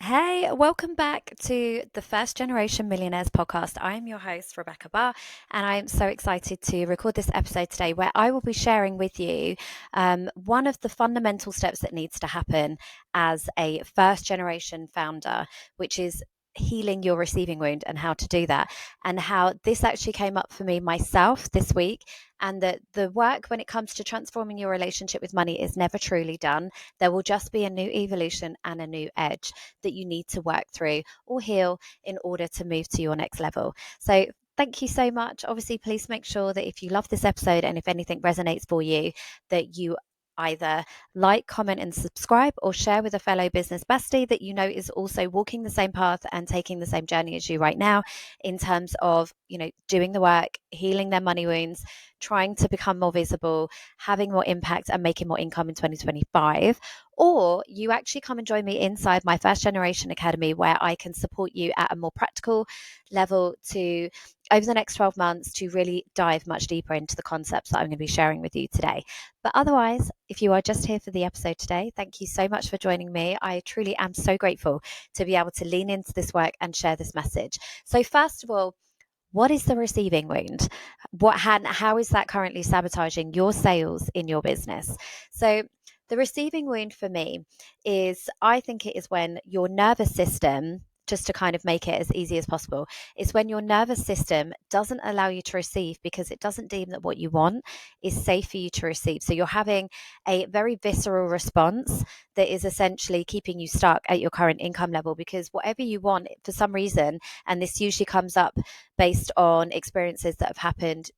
Hey, welcome back to the First Generation Millionaires podcast. I am your host, Rebecca Barr, and I am so excited to record this episode today where I will be sharing with you one of the fundamental steps that needs to happen as a first generation founder, which is healing your receiving wound and how to do that, and how this actually came up for me myself this week. And that the work when it comes to transforming your relationship with money is never truly done. There will just be a new evolution and a new edge that you need to work through or heal in order to move to your next level. So thank you so much. Obviously, please make sure that if you love this episode and if anything resonates for you, that you either like, comment, and subscribe, or share with a fellow business bestie that you know is also walking the same path and taking the same journey as you right now in terms of, doing the work, healing their money wounds, trying to become more visible, having more impact, and making more income in 2025. Or you actually come and join me inside my First Generation Academy, where I can support you at a more practical level to over the next 12 months to really dive much deeper into the concepts that I'm going to be sharing with you today. But otherwise, if you are just here for the episode today, thank you so much for joining me. I truly am so grateful to be able to lean into this work and share this message. So first of all, what is the receiving wound? How is that currently sabotaging your sales in your business? So the receiving wound for me I think it is when your nervous system, just to kind of make it as easy as possible, is when your nervous system doesn't allow you to receive because it doesn't deem that what you want is safe for you to receive. So you're having a very visceral response that is essentially keeping you stuck at your current income level, because whatever you want, for some reason, and this usually comes up based on experiences that have happened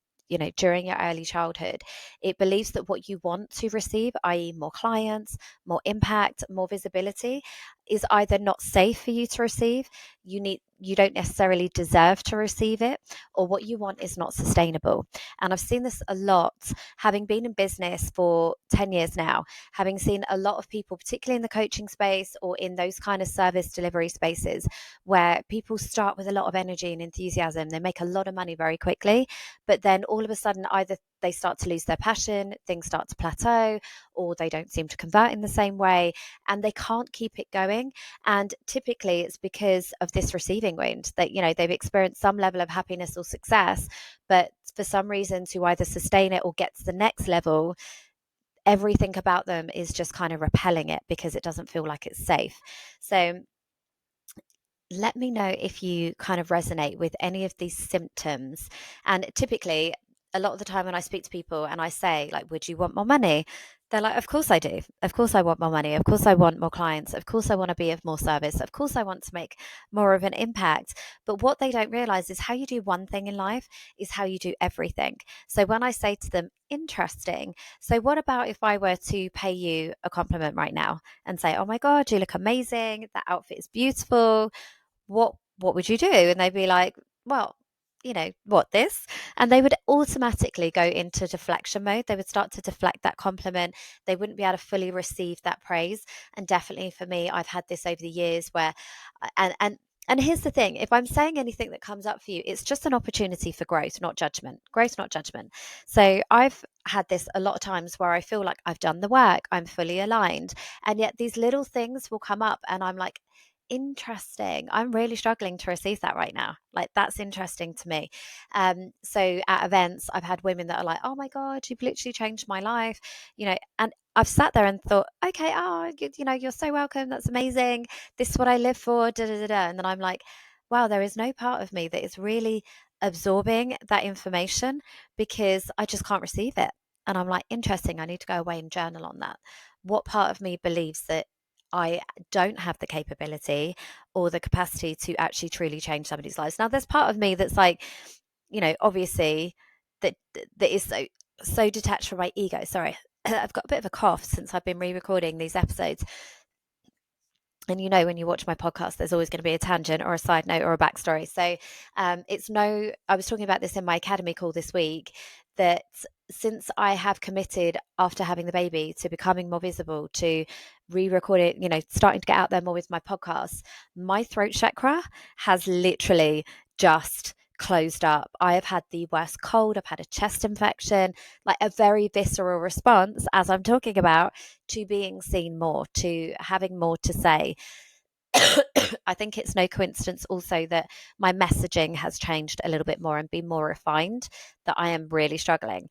during your early childhood, it believes that what you want to receive, i.e. more clients, more impact, more visibility, is either not safe for you to receive, you don't necessarily deserve to receive it, or what you want is not sustainable. And I've seen this a lot, having been in business for 10 years now, having seen a lot of people, particularly in the coaching space or in those kind of service delivery spaces, where people start with a lot of energy and enthusiasm, they make a lot of money very quickly, but then all of a sudden either they start to lose their passion, things start to plateau, or they don't seem to convert in the same way, and they can't keep it going. And typically it's because of this receiving wound that, they've experienced some level of happiness or success, but for some reason, to either sustain it or get to the next level, everything about them is just kind of repelling it because it doesn't feel like it's safe. So let me know if you kind of resonate with any of these symptoms. And typically, a lot of the time when I speak to people and I say, like, would you want more money? They're like, of course I do. Of course I want more money. Of course I want more clients. Of course I want to be of more service. Of course I want to make more of an impact. But what they don't realize is how you do one thing in life is how you do everything. So when I say to them, interesting. So what about if I were to pay you a compliment right now and say, oh my God, you look amazing. That outfit is beautiful. What would you do? And they'd be like, well, what, this? And they would automatically go into deflection mode. They would start to deflect that compliment. They wouldn't be able to fully receive that praise. And definitely for me, I've had this over the years where and here's the thing, if I'm saying anything that comes up for you, it's just an opportunity for growth, not judgment. Growth, not judgment. So I've had this a lot of times where I feel like I've done the work, I'm fully aligned, and yet these little things will come up and I'm like, interesting, I'm really struggling to receive that right now, like that's interesting to me. So at events I've had women that are like, oh my God, you've literally changed my life, and I've sat there and thought, okay, oh, you're so welcome, that's amazing, this is what I live for, da da da da. And then I'm like, wow, there is no part of me that is really absorbing that information because I just can't receive it. And I'm like, interesting, I need to go away and journal on that. What part of me believes that I don't have the capability or the capacity to actually truly change somebody's lives? Now, there's part of me that's like, obviously that is so detached from my ego. Sorry, I've got a bit of a cough since I've been re-recording these episodes. And when you watch my podcast, there's always going to be a tangent or a side note or a backstory. So I was talking about this in my academy call this week, that since I have committed after having the baby to becoming more visible, to re-record it, starting to get out there more with my podcast, my throat chakra has literally just closed up. I have had the worst cold. I've had a chest infection, like a very visceral response, as I'm talking about, to being seen more, to having more to say. I think it's no coincidence also that my messaging has changed a little bit more and been more refined, that I am really struggling.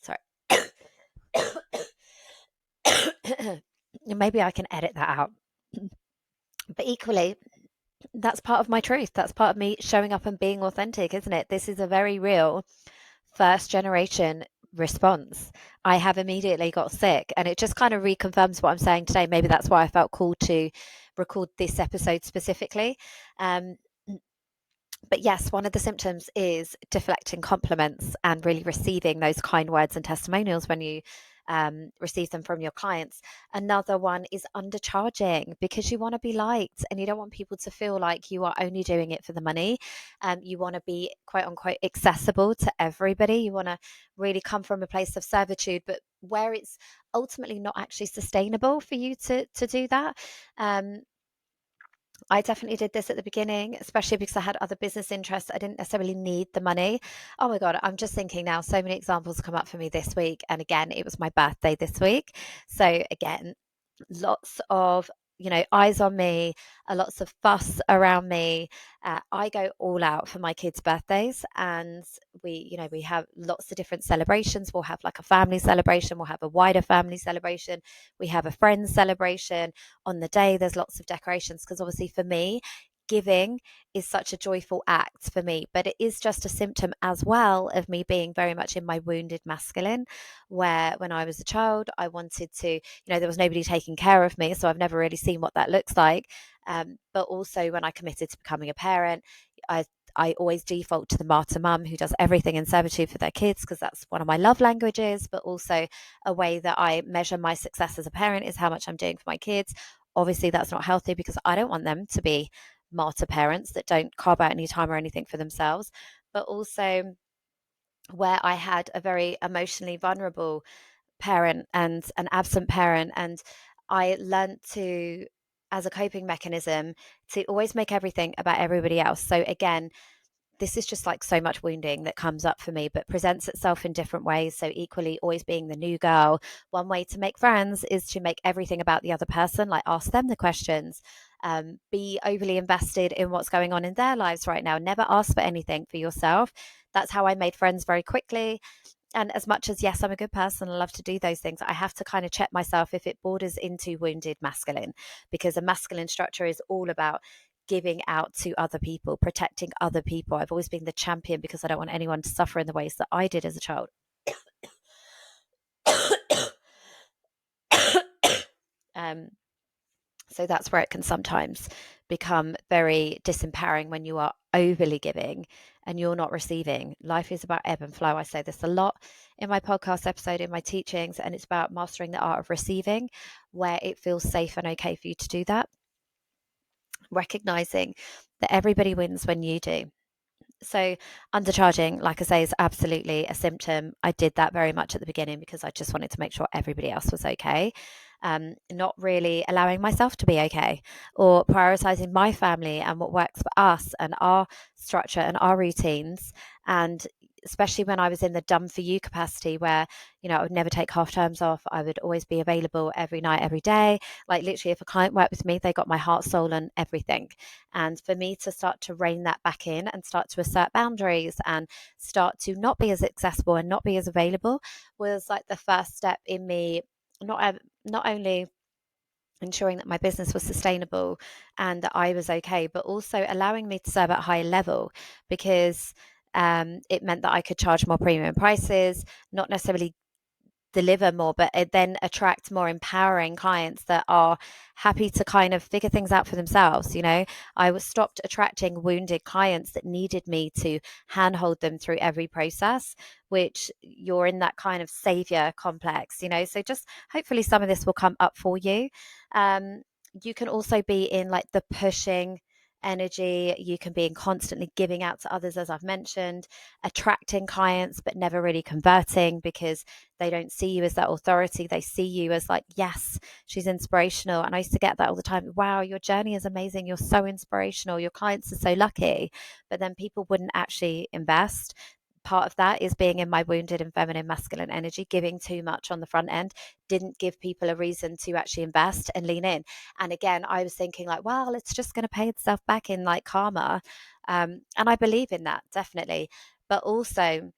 Sorry. Maybe I can edit that out. But equally, that's part of my truth. That's part of me showing up and being authentic, isn't it? This is a very real first generation response. I have immediately got sick, and it just kind of reconfirms what I'm saying today. Maybe that's why I felt called to record this episode specifically. Um, but yes, one of the symptoms is deflecting compliments and really receiving those kind words and testimonials when you receive them from your clients. Another one is undercharging because you want to be liked and you don't want people to feel like you are only doing it for the money. You want to be quote unquote accessible to everybody. You want to really come from a place of servitude, but where it's ultimately not actually sustainable for you to do that. I definitely did this at the beginning, especially because I had other business interests. I didn't necessarily need the money. Oh my God, I'm just thinking now, so many examples come up for me this week. And again, it was my birthday this week. So again, lots of eyes on me, lots of fuss around me. I go all out for my kids' birthdays, and we have lots of different celebrations. We'll have like a family celebration, we'll have a wider family celebration, we have a friends celebration. On the day there's lots of decorations, because obviously for me, giving is such a joyful act for me, but it is just a symptom as well of me being very much in my wounded masculine, where when I was a child, I wanted to, there was nobody taking care of me, so I've never really seen what that looks like. But also when I committed to becoming a parent, I I always default to the martyr mum who does everything in servitude for their kids, because that's one of my love languages, but also a way that I measure my success as a parent is how much I'm doing for my kids. Obviously, that's not healthy because I don't want them to be martyr parents that don't carve out any time or anything for themselves. But also, where I had a very emotionally vulnerable parent and an absent parent, and I learned to, as a coping mechanism, to always make everything about everybody else. So again, this is just like so much wounding that comes up for me, but presents itself in different ways. So equally, always being the new girl. One way to make friends is to make everything about the other person, like ask them the questions, be overly invested in what's going on in their lives right now. Never ask for anything for yourself. That's how I made friends very quickly. And as much as, yes, I'm a good person, I love to do those things, I have to kind of check myself if it borders into wounded masculine, because a masculine structure is all about giving out to other people, protecting other people. I've always been the champion because I don't want anyone to suffer in the ways that I did as a child. um, so that's where it can sometimes become very disempowering when you are overly giving and you're not receiving. Life is about ebb and flow. I say this a lot in my podcast episode, in my teachings, and it's about mastering the art of receiving, where it feels safe and okay for you to do that. Recognizing that everybody wins when you do. So undercharging, like I say, is absolutely a symptom. I did that very much at the beginning because I just wanted to make sure everybody else was okay. Not really allowing myself to be okay, or prioritizing my family and what works for us and our structure and our routines. And especially when I was in the done for you capacity, where, I would never take half terms off. I would always be available every night, every day. Like literally, if a client worked with me, they got my heart, soul, and everything. And for me to start to rein that back in and start to assert boundaries and start to not be as accessible and not be as available was like the first step in me not only ensuring that my business was sustainable and that I was okay, but also allowing me to serve at a higher level, because it meant that I could charge more premium prices, not necessarily deliver more, but it then attract more empowering clients that are happy to kind of figure things out for themselves. I was stopped attracting wounded clients that needed me to handhold them through every process, which you're in that kind of savior complex. So just hopefully some of this will come up for you. You can also be in like the pushing energy. You can be in constantly giving out to others, as I've mentioned, attracting clients but never really converting because they don't see you as that authority. They see you as like, yes, she's inspirational. And I used to get that all the time. Wow, your journey is amazing. You're so inspirational. Your clients are so lucky. But then people wouldn't actually invest. part of that is being in my wounded and feminine masculine energy, giving too much on the front end didn't give people a reason to actually invest and lean in. And again, I was thinking like, well, it's just going to pay itself back in like karma. And I believe in that, definitely. But also,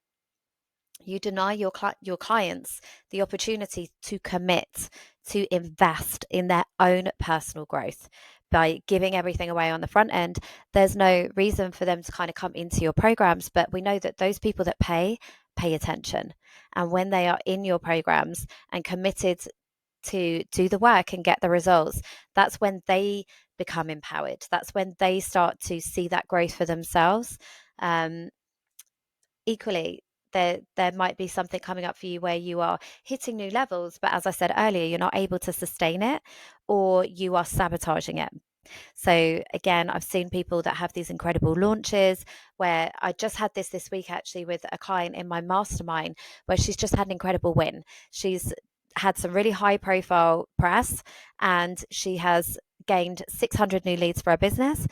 you deny your clients the opportunity to commit, to invest in their own personal growth by giving everything away on the front end. There's no reason for them to kind of come into your programs, but we know that those people that pay attention, and when they are in your programs and committed to do the work and get the results, that's when they become empowered. That's when they start to see that growth for themselves. um, Equally, there might be something coming up for you where you are hitting new levels, but as I said earlier, you're not able to sustain it, or you are sabotaging it. So again, I've seen people that have these incredible launches, where I just had this week actually with a client in my mastermind, where she's just had an incredible win. She's had some really high profile press, and she has gained 600 new leads for her business,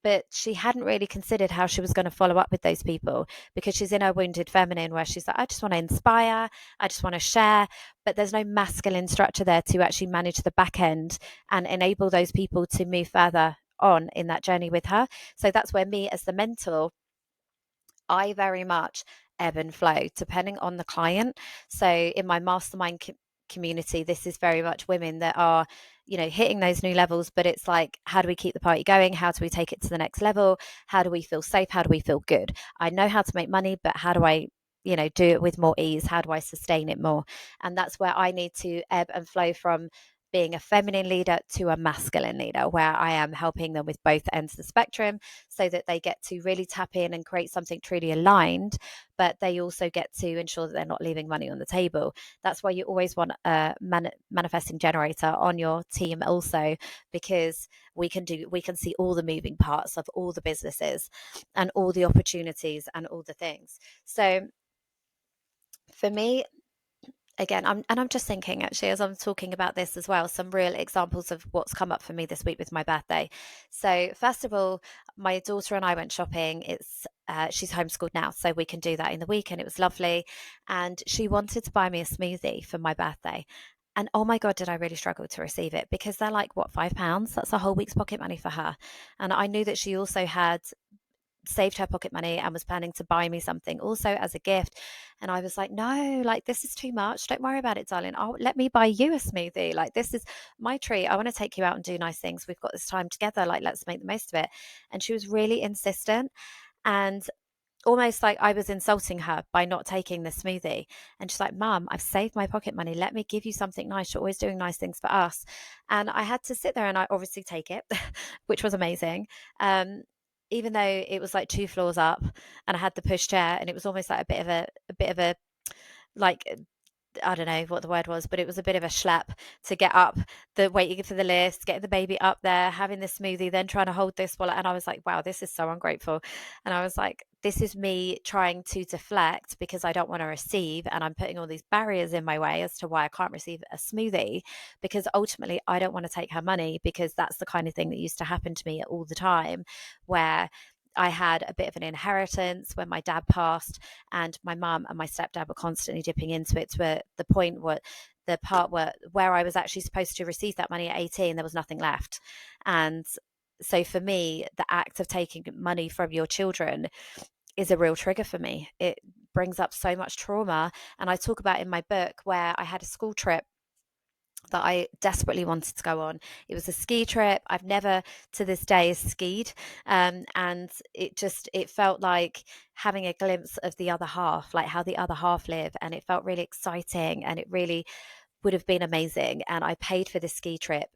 but she hadn't really considered how she was going to follow up with those people, because she's in her wounded feminine, where she's like, I just want to inspire, I just want to share, but there's no masculine structure there to actually manage the back end and enable those people to move further on in that journey with her. So that's where me as the mentor, I very much ebb and flow depending on the client. So in my mastermind community, this is very much women that are, hitting those new levels, but it's like, how do we keep the party going? How do we take it to the next level? How do we feel safe? How do we feel good? I know how to make money, but how do I, do it with more ease? How do I sustain it more? And that's where I need to ebb and flow from being a feminine leader to a masculine leader, where I am helping them with both ends of the spectrum, so that they get to really tap in and create something truly aligned, but they also get to ensure that they're not leaving money on the table. That's why you always want a manifesting generator on your team also, because we can see all the moving parts of all the businesses and all the opportunities and all the things. So for me, again, I'm just thinking actually, as I'm talking about this as well, some real examples of what's come up for me this week with my birthday. So first of all, my daughter and I went shopping. It's she's homeschooled now, so we can do that in the week, and it was lovely. And she wanted to buy me a smoothie for my birthday. And oh my God, did I really struggle to receive it, because they're like, what, £5? That's a whole week's pocket money for her. And I knew that she also had saved her pocket money and was planning to buy me something also as a gift. And I was like, no, like, this is too much. Don't worry about it, darling. Let me buy you a smoothie. Like, this is my treat. I want to take you out and do nice things. We've got this time together. Like, let's make the most of it. And she was really insistent, and almost like I was insulting her by not taking the smoothie. And she's like, Mum, I've saved my pocket money. Let me give you something nice. You're always doing nice things for us. And I had to sit there and I obviously take it, which was amazing. Even though it was like 2 floors up, and I had the push chair, and it was almost like a bit of a like, I don't know what the word was, but it was a bit of a schlep to get up, the waiting for the lift, getting the baby up there, having the smoothie, then trying to hold this while. And I was like, wow, this is so ungrateful. And I was like, this is me trying to deflect because I don't want to receive. And I'm putting all these barriers in my way as to why I can't receive a smoothie, because ultimately I don't want to take her money, because that's the kind of thing that used to happen to me all the time, where I had a bit of an inheritance when my dad passed, and my mum and my stepdad were constantly dipping into it, to the point where the part where I was actually supposed to receive that money at 18, there was nothing left. And so for me, the act of taking money from your children is a real trigger for me. It brings up so much trauma. And I talk about in my book where I had a school trip that I desperately wanted to go on. It was a ski trip. I've never to this day skied. And it felt like having a glimpse of the other half, like how the other half live. And it felt really exciting, and it really would have been amazing. And I paid for the ski trip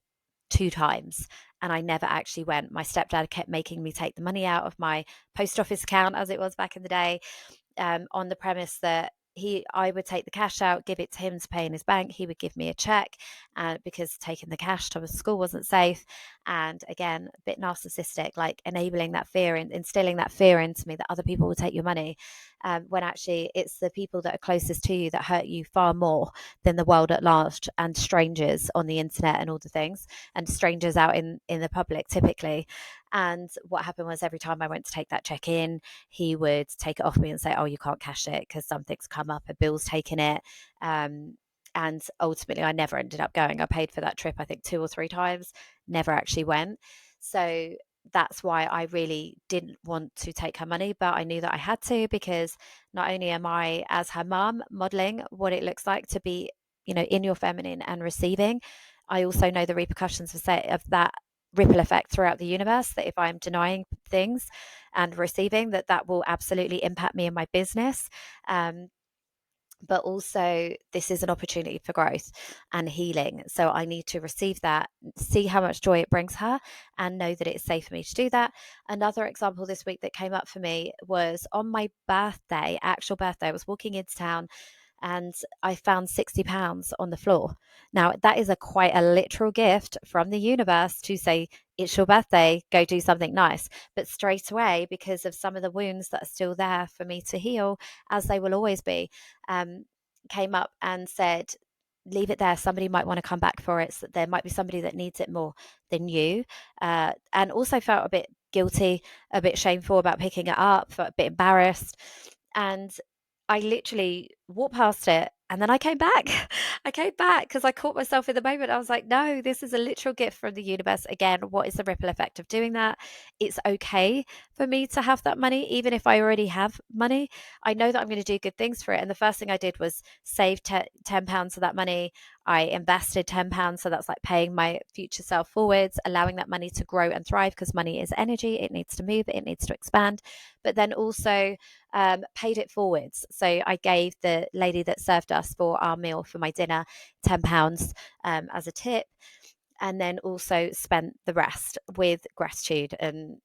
2 times, and I never actually went. My stepdad kept making me take the money out of my post office account, as it was back in the day, on the premise that I would take the cash out, give it to him to pay in his bank. He would give me a check, because taking the cash to a school wasn't safe. And again, a bit narcissistic, like enabling that fear and instilling that fear into me that other people will take your money, when actually it's the people that are closest to you that hurt you far more than the world at large, and strangers on the internet and all the things, and strangers out in the public typically. And what happened was every time I went to take that check in, he would take it off me and say, oh, you can't cash it because something's come up, a bill's taken it. And ultimately, I never ended up going. I paid for that trip, I think 2 or 3 times, never actually went. So that's why I really didn't want to take her money, but I knew that I had to, because not only am I, as her mum, modeling what it looks like to be, in your feminine and receiving, I also know the repercussions of that ripple effect throughout the universe, that if I'm denying things and receiving, that will absolutely impact me in my business. But also, this is an opportunity for growth and healing. So I need to receive that, see how much joy it brings her, and know that it's safe for me to do that. Another example this week that came up for me was on my birthday, actual birthday. I was walking into town and I found £60 on the floor. Now, that is quite a literal gift from the universe to say, it's your birthday, go do something nice. But straight away, because of some of the wounds that are still there for me to heal, as they will always be, came up and said, leave it there. Somebody might want to come back for it. So there might be somebody that needs it more than you. And also felt a bit guilty, a bit shameful about picking it up, felt a bit embarrassed. And I literally walked past it and then I came back. I came back because I caught myself in the moment. I was like, no, this is a literal gift from the universe. Again, what is the ripple effect of doing that? It's okay for me to have that money, even if I already have money. I know that I'm going to do good things for it. And the first thing I did was save £10 of that money. I invested £10. So that's like paying my future self forwards, allowing that money to grow and thrive, because money is energy. It needs to move, it needs to expand. But then also paid it forwards. So I gave the lady that served us for our meal for my dinner £10 as a tip, and then also spent the rest with gratitude, and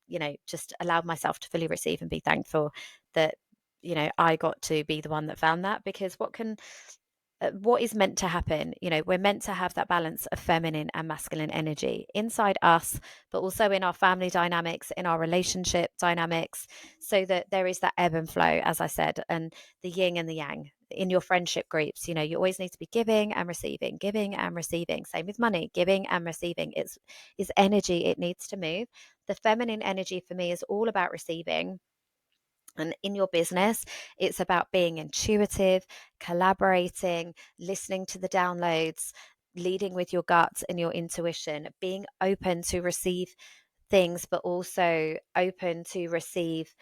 just allowed myself to fully receive and be thankful that I got to be the one that found that. Because what is meant to happen, we're meant to have that balance of feminine and masculine energy inside us, but also in our family dynamics, in our relationship dynamics, so that there is that ebb and flow, as I said, and the yin and the yang in your friendship groups. You always need to be giving and receiving, giving and receiving. Same with money, giving and receiving. It's energy, it needs to move. The feminine energy for me is all about receiving. And in your business, it's about being intuitive, collaborating, listening to the downloads, leading with your gut and your intuition, being open to receive things, but also open to receive,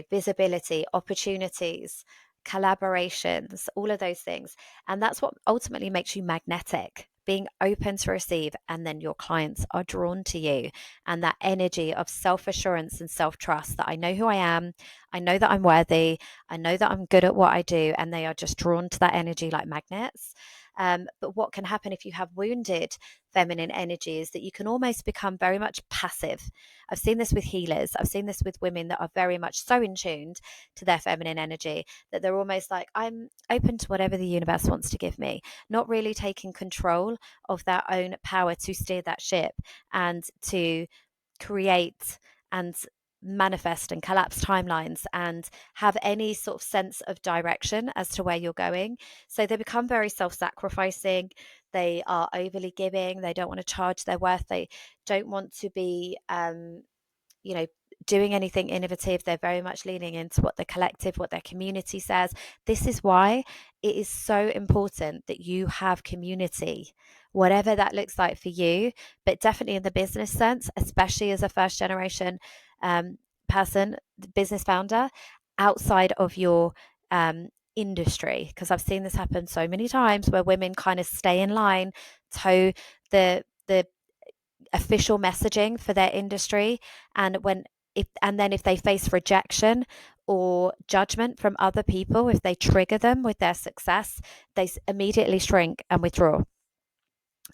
visibility, opportunities, collaborations, all of those things. And that's what ultimately makes you magnetic, being open to receive, and then your clients are drawn to you. And that energy of self-assurance and self-trust, that I know who I am, I know that I'm worthy, I know that I'm good at what I do, and they are just drawn to that energy like magnets. But what can happen if you have wounded feminine energy is that you can almost become very much passive. I've seen this with healers. I've seen this with women that are very much so in tuned to their feminine energy that they're almost like, I'm open to whatever the universe wants to give me, not really taking control of their own power to steer that ship and to create and manifest and collapse timelines and have any sort of sense of direction as to where you're going. So they become very self-sacrificing. They are overly giving. They don't want to charge their worth. They don't want to be doing anything innovative. They're very much leaning into what the collective, what their community says. This is why it is so important that you have community, whatever that looks like for you, but definitely in the business sense, especially as a first generation person, business founder, outside of your industry. Because I've seen this happen so many times where women kind of stay in line, toe the official messaging for their industry, and if they face rejection or judgment from other people, if they trigger them with their success, they immediately shrink and withdraw.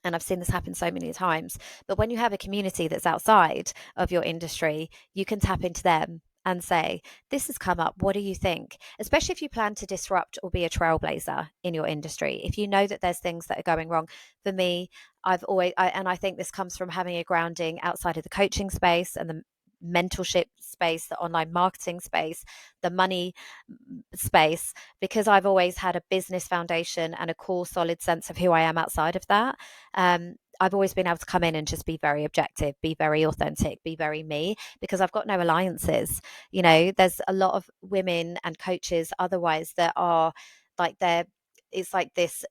And I've seen this happen so many times. But when you have a community that's outside of your industry, you can tap into them and say, this has come up, what do you think? Especially if you plan to disrupt or be a trailblazer in your industry. If you know that there's things that are going wrong. For me, and I think this comes from having a grounding outside of the coaching space and the mentorship space, the online marketing space, the money space, because I've always had a business foundation and a core solid sense of who I am outside of that. I've always been able to come in and just be very objective, be very authentic, be very me, because I've got no alliances. There's a lot of women and coaches otherwise that are like it's like this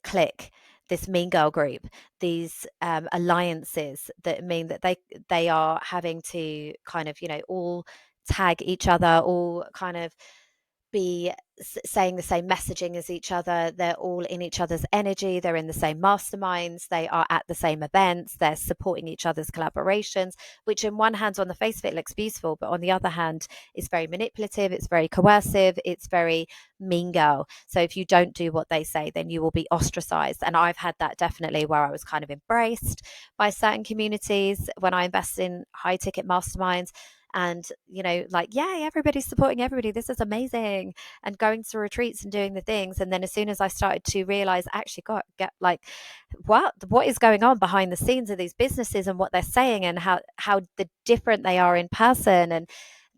clique, this mean girl group, these alliances that mean that they are having to kind of all tag each other, all kind of be saying the same messaging as each other. They're all in each other's energy. They're in the same masterminds. They are at the same events. They're supporting each other's collaborations, which in one hand, on the face of it, looks beautiful, but on the other hand, is very manipulative. It's very coercive. It's very mean girl. So if you don't do what they say, then you will be ostracized. And I've had that definitely, where I was kind of embraced by certain communities when I invest in high ticket masterminds. And like, yay, everybody's supporting everybody, this is amazing, and going to retreats and doing the things. And then as soon as I started to realize, actually, God, get like, what is going on behind the scenes of these businesses and what they're saying, and how the different they are in person, and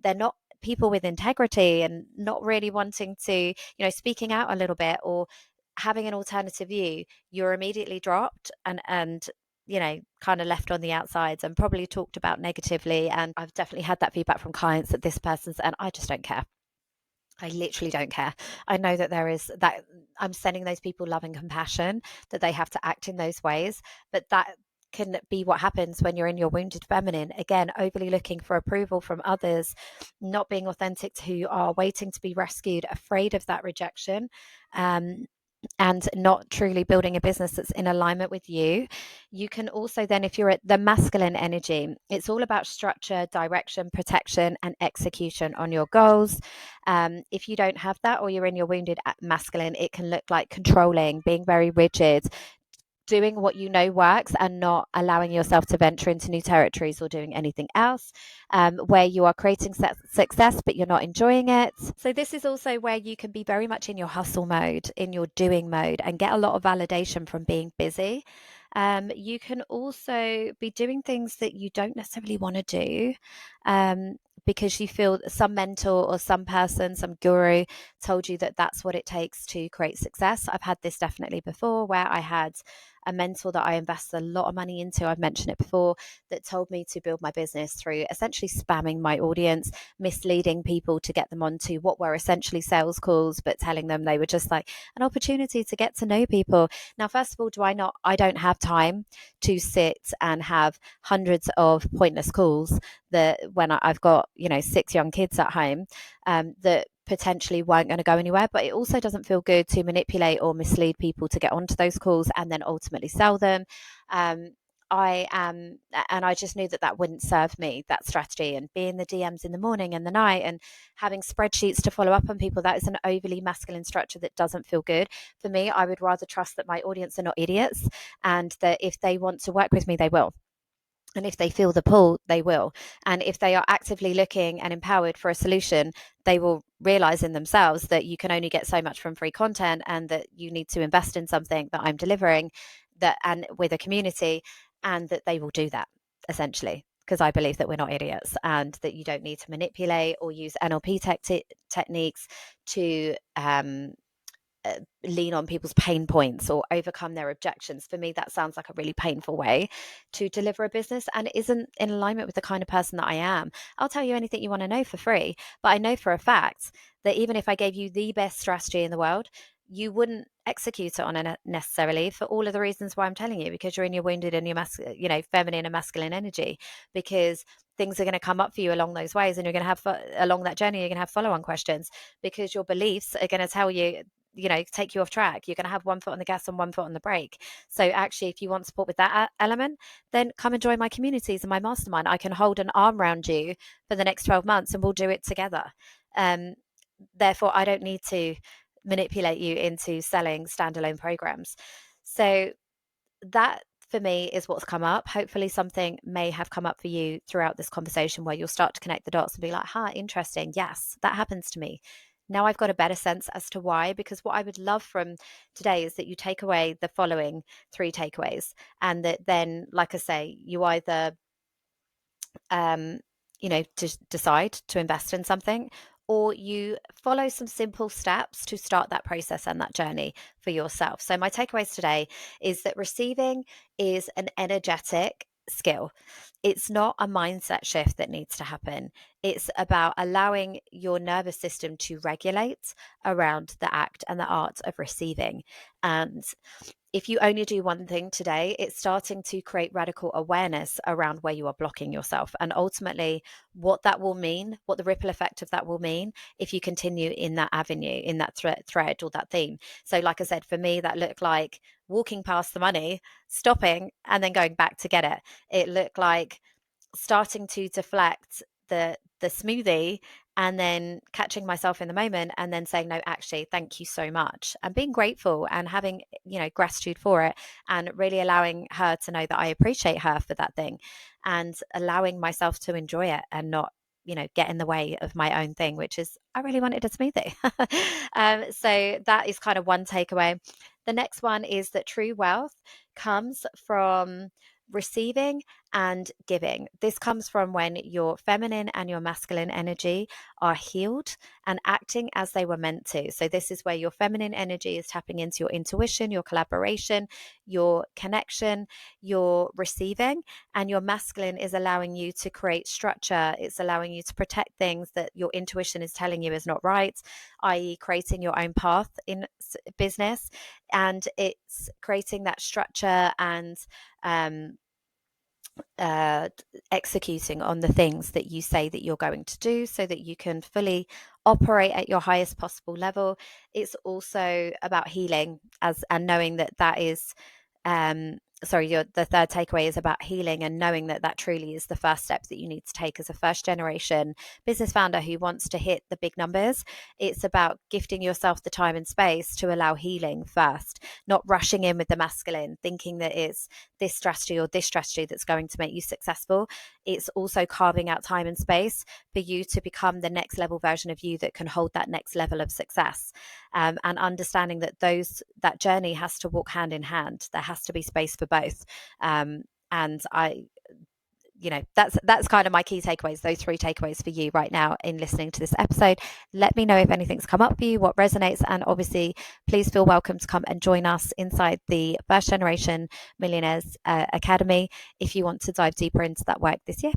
they're not people with integrity, and not really wanting to, speaking out a little bit or having an alternative view, you're immediately dropped and kind of left on the outsides and probably talked about negatively. And I've definitely had that feedback from clients that this person's, and I just don't care. I literally don't care. I know that there is that I'm sending those people love and compassion, that they have to act in those ways, but that can be what happens when you're in your wounded feminine. Again, overly looking for approval from others, not being authentic to who you are, waiting to be rescued, afraid of that rejection. And not truly building a business that's in alignment with you. You can also then, if you're at the masculine energy, it's all about structure, direction, protection, and execution on your goals. If you don't have that, or you're in your wounded masculine, it can look like controlling, being very rigid, doing what you know works and not allowing yourself to venture into new territories or doing anything else, where you are creating success but you're not enjoying it. So this is also where you can be very much in your hustle mode, in your doing mode, and get a lot of validation from being busy. You can also be doing things that you don't necessarily want to do, because you feel some mentor or some person, some guru told you that that's what it takes to create success. I've had this definitely before, where I had a mentor that I invested a lot of money into, I've mentioned it before, that told me to build my business through essentially spamming my audience, misleading people to get them onto what were essentially sales calls, but telling them they were just like an opportunity to get to know people. Now, first of all, I don't have time to sit and have hundreds of pointless calls that when I've got, 6 young kids at home, that potentially weren't going to go anywhere. But it also doesn't feel good to manipulate or mislead people to get onto those calls and then ultimately sell them. And I just knew that wouldn't serve me, that strategy, and being the DMs in the morning and the night and having spreadsheets to follow up on people. That is an overly masculine structure that doesn't feel good for me. I would rather trust that my audience are not idiots, and that if they want to work with me, they will. And if they feel the pull, they will. And if they are actively looking and empowered for a solution, they will realize in themselves that you can only get so much from free content, and that you need to invest in something that I'm delivering, that and with a community, and that they will do that essentially. Because I believe that we're not idiots, and that you don't need to manipulate or use NLP techniques to lean on people's pain points or overcome their objections. For me, that sounds like a really painful way to deliver a business, and isn't in alignment with the kind of person that I am. I'll tell you anything you want to know for free, but I know for a fact that even if I gave you the best strategy in the world, you wouldn't execute it on it necessarily, for all of the reasons why I'm telling you, because you're in your wounded and your feminine and masculine energy, because things are going to come up for you along those ways, and you're going to have along that journey, you're going to have follow-on questions, because your beliefs are going to tell you, take you off track. You're going to have one foot on the gas and one foot on the brake. So actually, if you want support with that element, then come and join my communities and my mastermind. I can hold an arm around you for the next 12 months and we'll do it together. Therefore, I don't need to manipulate you into selling standalone programs. So that for me is what's come up. Hopefully something may have come up for you throughout this conversation, where you'll start to connect the dots and be like, interesting. Yes, that happens to me. Now I've got a better sense as to why, because what I would love from today is that you take away the following 3 takeaways, and that then, like I say, you either, to decide to invest in something, or you follow some simple steps to start that process and that journey for yourself. So, my takeaways today is that receiving is an energetic skill. It's not a mindset shift that needs to happen. It's about allowing your nervous system to regulate around the act and the art of receiving. And if you only do one thing today, it's starting to create radical awareness around where you are blocking yourself. And ultimately, what that will mean, what the ripple effect of that will mean if you continue in that avenue, in that thread or that theme. So, like I said, for me, that looked like walking past the money, stopping, and then going back to get it. It looked like starting to deflect the smoothie and then catching myself in the moment and then saying, no, actually, thank you so much, and being grateful and having, gratitude for it, and really allowing her to know that I appreciate her for that thing, and allowing myself to enjoy it and not get in the way of my own thing, which is I really wanted a smoothie. So that is kind of one takeaway. The next one is that true wealth comes from receiving and giving. This comes from when your feminine and your masculine energy are healed and acting as they were meant to. So, this is where your feminine energy is tapping into your intuition, your collaboration, your connection, your receiving, and your masculine is allowing you to create structure. It's allowing you to protect things that your intuition is telling you is not right, i.e., creating your own path in business. And it's creating that structure and um, uh, executing on the things that you say that you're going to do so that you can fully operate at your highest possible level. It's also about healing and knowing that that is the third takeaway is about healing and knowing that that truly is the first step that you need to take as a first generation business founder who wants to hit the big numbers. It's about gifting yourself the time and space to allow healing first, not rushing in with the masculine, thinking that it's this strategy or this strategy that's going to make you successful. It's also carving out time and space for you to become the next level version of you that can hold that next level of success, and understanding that that journey has to walk hand in hand. There has to be space for both. And that's kind of my key takeaways, those 3 takeaways for you right now in listening to this episode. Let me know if anything's come up for you, what resonates, and obviously please feel welcome to come and join us inside the First Generation Millionaires Academy if you want to dive deeper into that work this year.